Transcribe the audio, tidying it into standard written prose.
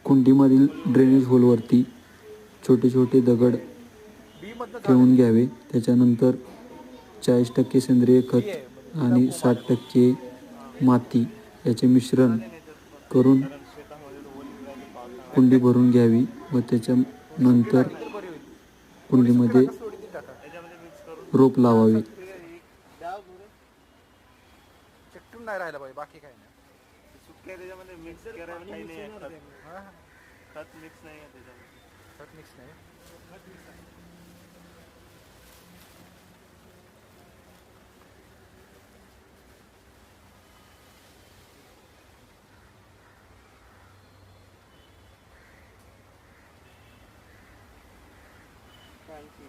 कुंडीमधील drainage होलवरती छोटे छोटे दगड ठेवून घ्यावे. त्याच्यानंतर 40% सेंद्रिय खत आणि 60% माती याचे मिश्रण करून कुंडी भरून घ्यावी व त्याच्यानंतर कुंडीमध्ये रोप लावावे. चिकटून नाही राहिला पाहिजे, बाकी काही नाही. सुक्या त्याच्यामध्ये मिक्स करायला काही नाही, खत मिक्स नाही आहे त्याच्यामध्ये. खत मिक्स नाही. आणखी